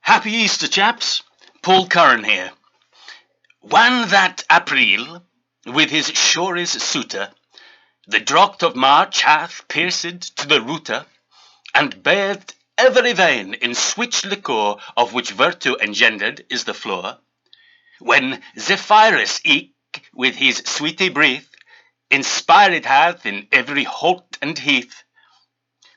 Happy Easter, chaps. Paul Curran here. One that April, with his shores suitor, the drought of March hath pierced to the rooter, and bathed every vein in sweet liquor, of which virtue engendered is the floor. When Zephyrus eke, with his sweety breath, inspired hath in every holt and heath,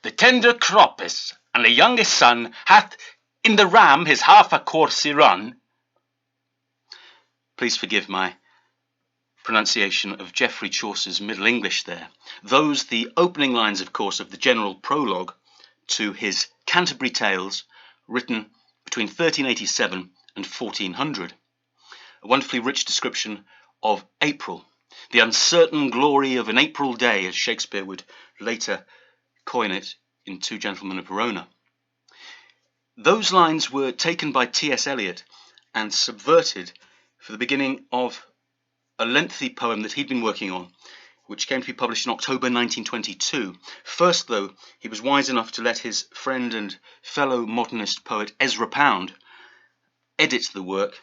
the tender croppus and the youngest son hath in the ram his half a coursey run. Please forgive my pronunciation of Geoffrey Chaucer's Middle English there. Those the opening lines, of course, of the general prologue to his Canterbury Tales, written between 1387 and 1400. A wonderfully rich description of April, the uncertain glory of an April day, as Shakespeare would later coin it in Two Gentlemen of Verona. Those lines were taken by T.S. Eliot and subverted for the beginning of a lengthy poem that he'd been working on, which came to be published in October 1922. First, though, he was wise enough to let his friend and fellow modernist poet Ezra Pound edit the work,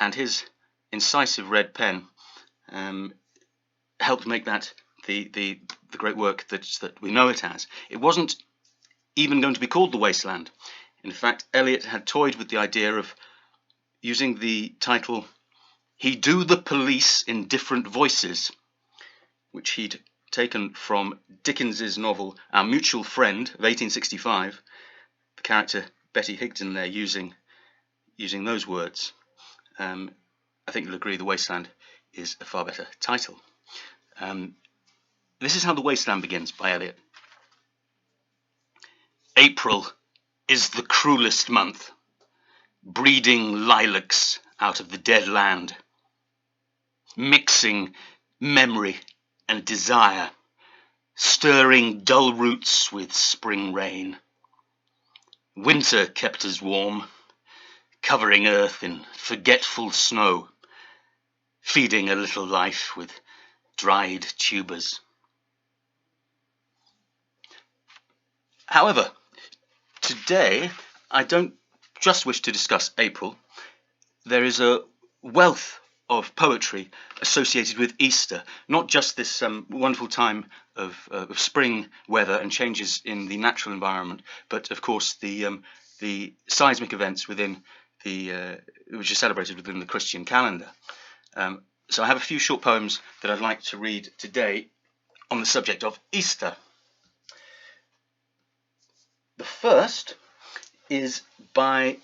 and his incisive red pen helped make that the great work that we know it as. It wasn't even going to be called The Wasteland. In fact, Eliot had toyed with the idea of using the title He Do the Police in Different Voices, which he'd taken from Dickens's novel Our Mutual Friend of 1865, the character Betty Higden there using those words. I think you'll agree The Wasteland is a far better title. This is how The Wasteland begins by Eliot. April is the cruelest month, breeding lilacs out of the dead land, mixing memory and desire, stirring dull roots with spring rain. Winter kept us warm, covering earth in forgetful snow, feeding a little life with dried tubers. However, today, I don't just wish to discuss April. There is a wealth of poetry associated with Easter, not just this wonderful time of spring weather and changes in the natural environment, but of course the seismic events within which are celebrated within the Christian calendar. So I have a few short poems that I'd like to read today on the subject of Easter. The first is by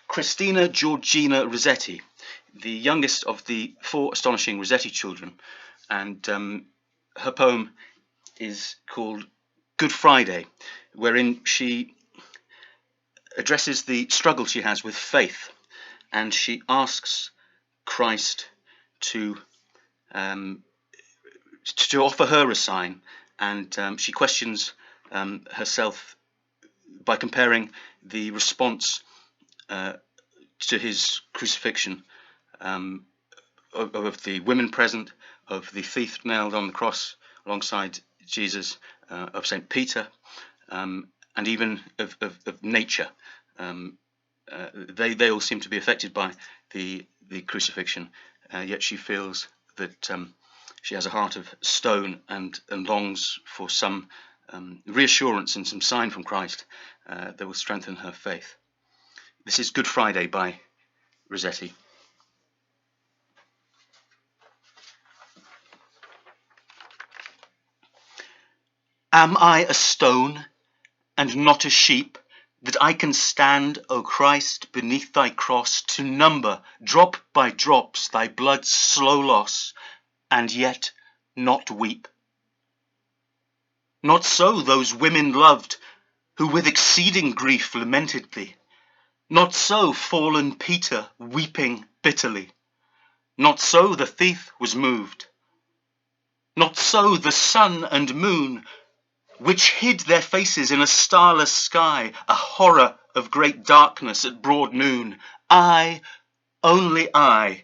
Christina Georgina Rossetti, the youngest of the four astonishing Rossetti children, and her poem is called Good Friday, wherein she addresses the struggle she has with faith, and she asks Christ to offer her a sign, and she questions herself by comparing the response to his crucifixion of the women present, of the thief nailed on the cross alongside Jesus, of St. Peter, and even of nature. They all seem to be affected by the crucifixion, yet she feels that she has a heart of stone and longs for some reassurance and some sign from Christ that will strengthen her faith. This is Good Friday by Rossetti. Am I a stone and not a sheep, that I can stand, O Christ, beneath thy cross, to number drop by drops thy blood's slow loss, and yet not weep? Not so those women loved, who with exceeding grief lamented thee. Not so fallen Peter, weeping bitterly. Not so the thief was moved. Not so the sun and moon, which hid their faces in a starless sky, a horror of great darkness at broad noon. I, only I.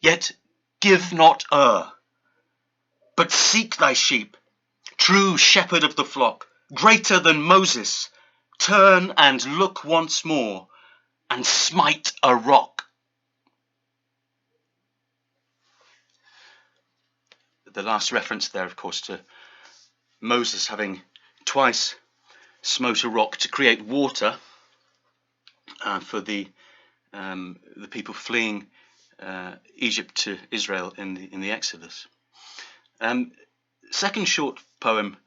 Yet give not but seek thy sheep, true shepherd of the flock, greater than Moses, turn and look once more, and smite a rock. The last reference there, of course, to Moses having twice smote a rock to create water for the people fleeing Egypt to Israel in the Exodus. Second short poem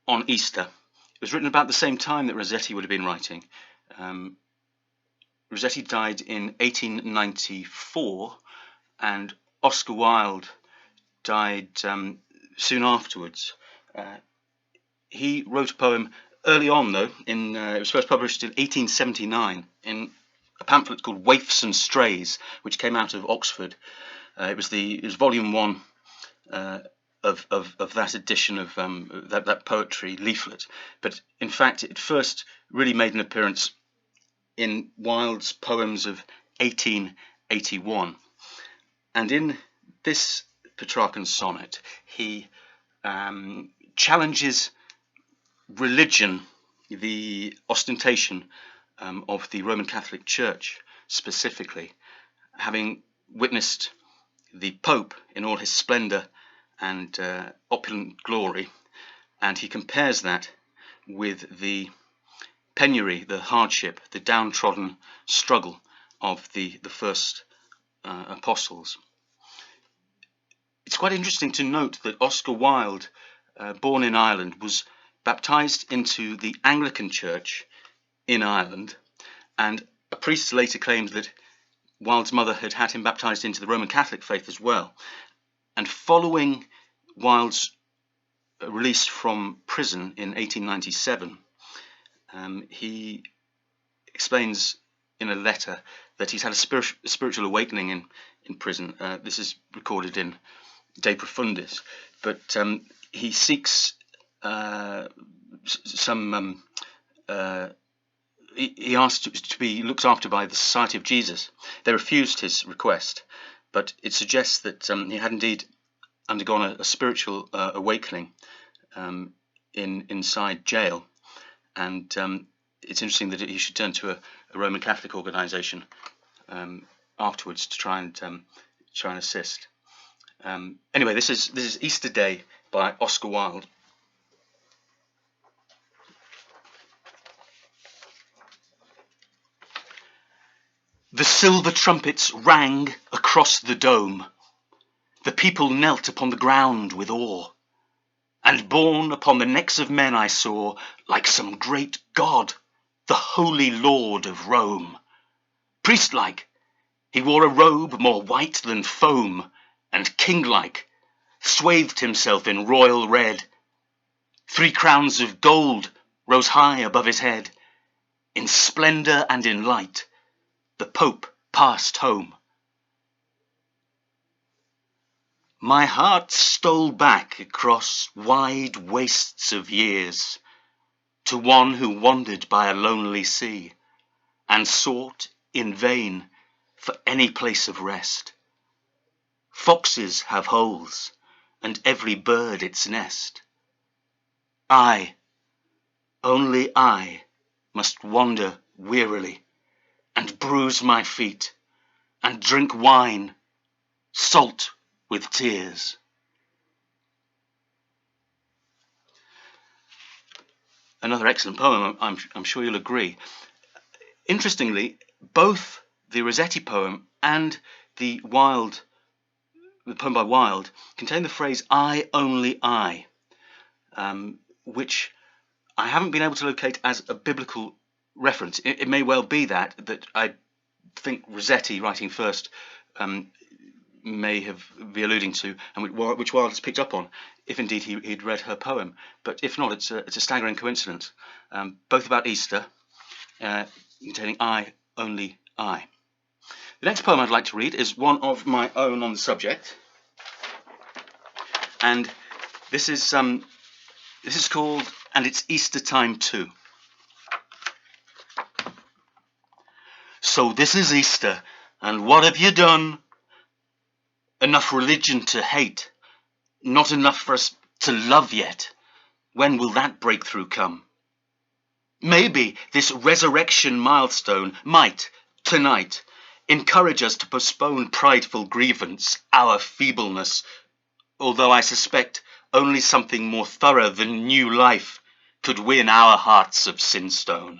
on Easter. It was written about the same time that Rossetti would have been writing. Rossetti died in 1894, and Oscar Wilde died soon afterwards. He wrote a poem early on, though. It was first published in 1879 in a pamphlet called Waifs and Strays, which came out of Oxford. It was volume 1 of that edition of that poetry leaflet. But in fact, it first really made an appearance in Wilde's poems of 1881. And in this Petrarchan sonnet, he challenges religion, the ostentation of the Roman Catholic Church specifically, having witnessed the Pope in all his splendour and opulent glory, and he compares that with the penury, the hardship, the downtrodden struggle of the first apostles. It's quite interesting to note that Oscar Wilde, born in Ireland, was baptized into the Anglican Church in Ireland, and a priest later claimed that Wilde's mother had him baptized into the Roman Catholic faith as well. And following Wilde's release from prison in 1897, he explains in a letter that he's had a spiritual awakening in prison. This is recorded in De Profundis, but he seeks he asked to be looked after by the Society of Jesus. They refused his request, but it suggests that he had indeed undergone a spiritual awakening inside jail, and it's interesting that he should turn to a Roman Catholic organisation afterwards to try and assist. Anyway, this is Easter Day by Oscar Wilde. The silver trumpets rang across the dome. The people knelt upon the ground with awe, and borne upon the necks of men I saw, like some great god, the holy Lord of Rome. Priest-like, he wore a robe more white than foam, and king-like, swathed himself in royal red. 3 crowns of gold rose high above his head. In splendour and in light, the Pope passed home. My heart stole back across wide wastes of years to one who wandered by a lonely sea and sought in vain for any place of rest. Foxes have holes, and every bird its nest. I, only I, must wander wearily, and bruise my feet, and drink wine, salt with tears. Another excellent poem, I'm sure you'll agree. Interestingly, both the Rossetti poem and the poem by Wilde contain the phrase "I, only I," which I haven't been able to locate as a biblical reference. It may well be that I think Rossetti, writing first, may be alluding to, and which Wilde has picked up on, if indeed he'd read her poem. But if not, it's a staggering coincidence. Both about Easter, containing "I, only I." The next poem I'd like to read is one of my own on the subject, and this is called "And It's Easter Time Too." So this is Easter, and what have you done? Enough religion to hate, not enough for us to love yet. When will that breakthrough come? Maybe this resurrection milestone might, tonight, encourage us to postpone prideful grievance, our feebleness, although I suspect only something more thorough than new life could win our hearts of sinstone.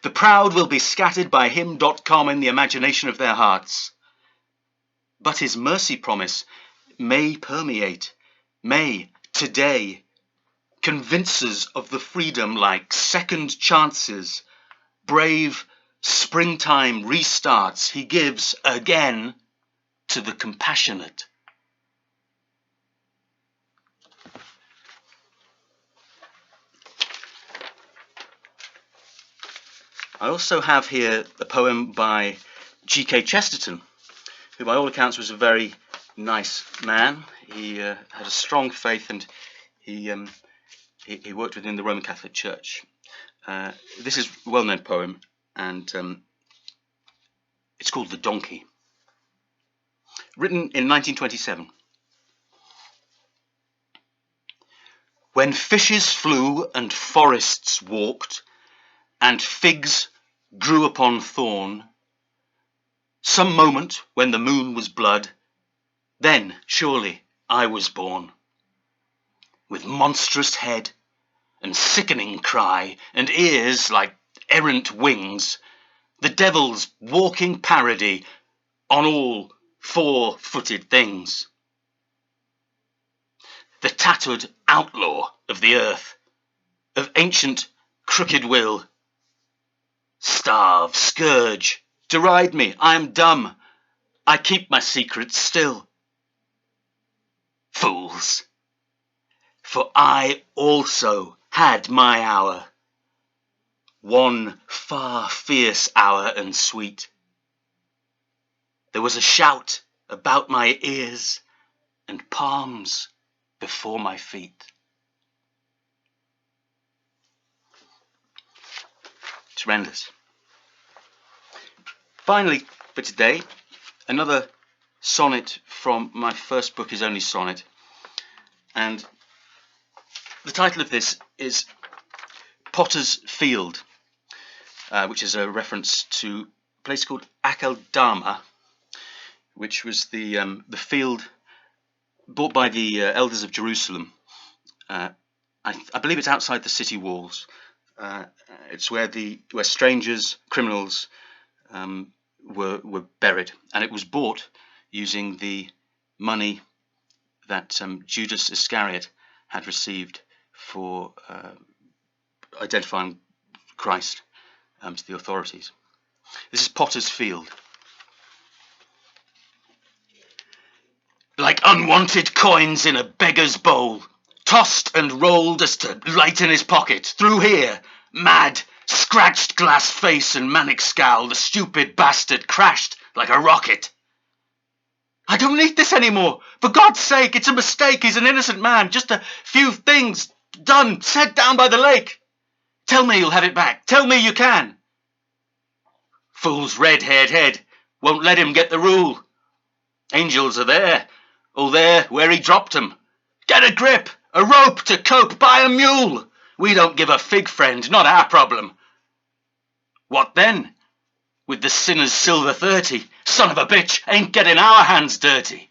The proud will be scattered by him.com in the imagination of their hearts. But his mercy promise may permeate, may, today, convince us of the freedom like second chances, brave springtime restarts he gives again to the compassionate. I also have here a poem by G.K. Chesterton, who by all accounts was a very nice man. He had a strong faith, and he worked within the Roman Catholic Church. This is a well-known poem, and it's called The Donkey. Written in 1927. When fishes flew and forests walked, and figs grew upon thorn, some moment when the moon was blood, then surely I was born. With monstrous head and sickening cry, and ears like errant wings, the devil's walking parody on all four-footed things. The tattooed outlaw of the earth, of ancient crooked will, starve, scourge, deride me, I am dumb, I keep my secrets still. Fools! For I also had my hour, one far fierce hour and sweet. There was a shout about my ears and palms before my feet. Tremendous. Finally, for today, another sonnet from my first book, His Only Sonnet. And the title of this is Potter's Field, which is a reference to a place called Akeldama, which was the field bought by the elders of Jerusalem. I believe it's outside the city walls. It's where strangers, criminals, were buried, and it was bought using the money that Judas Iscariot had received for identifying Christ to the authorities. This is Potter's Field. Like unwanted coins in a beggar's bowl, tossed and rolled as to lighten his pocket, through here, mad, scratched glass face and manic scowl, the stupid bastard crashed like a rocket. I don't need this anymore. For God's sake, it's a mistake. He's an innocent man. Just a few things done, set down by the lake. Tell me you'll have it back. Tell me you can. Fool's red-haired head won't let him get the rule. Angels are there. Oh, there, where he dropped 'em. Get a grip, a rope to cope, buy a mule. We don't give a fig, friend, not our problem. What then? With the sinner's silver 30, son of a bitch, ain't getting our hands dirty.